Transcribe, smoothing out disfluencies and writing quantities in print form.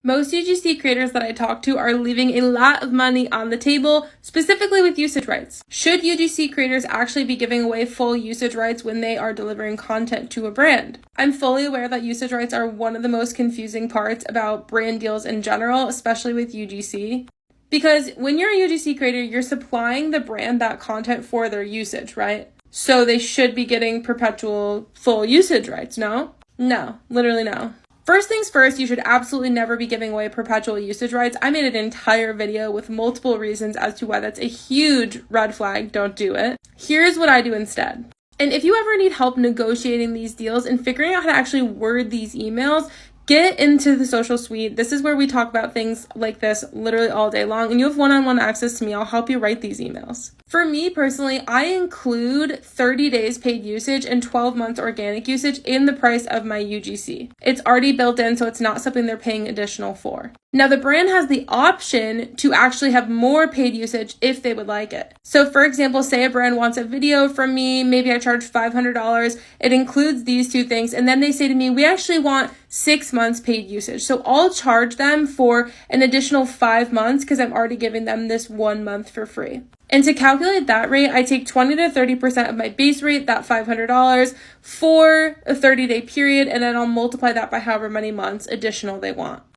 Most UGC creators that I talk to are leaving a lot of money on the table, specifically with usage rights. Should UGC creators actually be giving away full usage rights when they are delivering content to a brand? I'm fully aware that usage rights are one of the most confusing parts about brand deals in general, especially with UGC. Because when you're a UGC creator, you're supplying the brand that content for their usage, right? So they should be getting perpetual full usage rights, no? No, literally no. First things first, you should absolutely never be giving away perpetual usage rights. I made an entire video with multiple reasons as to why that's a huge red flag. Don't do it. Here's what I do instead. And if you ever need help negotiating these deals and figuring out how to actually word these emails, get into the social suite. This is where we talk about things like this literally all day long, and you have one-on-one access to me. I'll help you write these emails. For me personally, I include 30 days paid usage and 12 months organic usage in the price of my UGC. It's already built in, so it's not something they're paying additional for. Now, the brand has the option to actually have more paid usage if they would like it. So for example, say a brand wants a video from me, maybe I charge $500. It includes these two things. And then they say to me, we actually want 6 months paid usage. So I'll charge them for an additional 5 months because I'm already giving them this 1 month for free. And to calculate that rate, I take 20 to 30% of my base rate, that $500, for a 30-day period, and then I'll multiply that by however many months additional they want.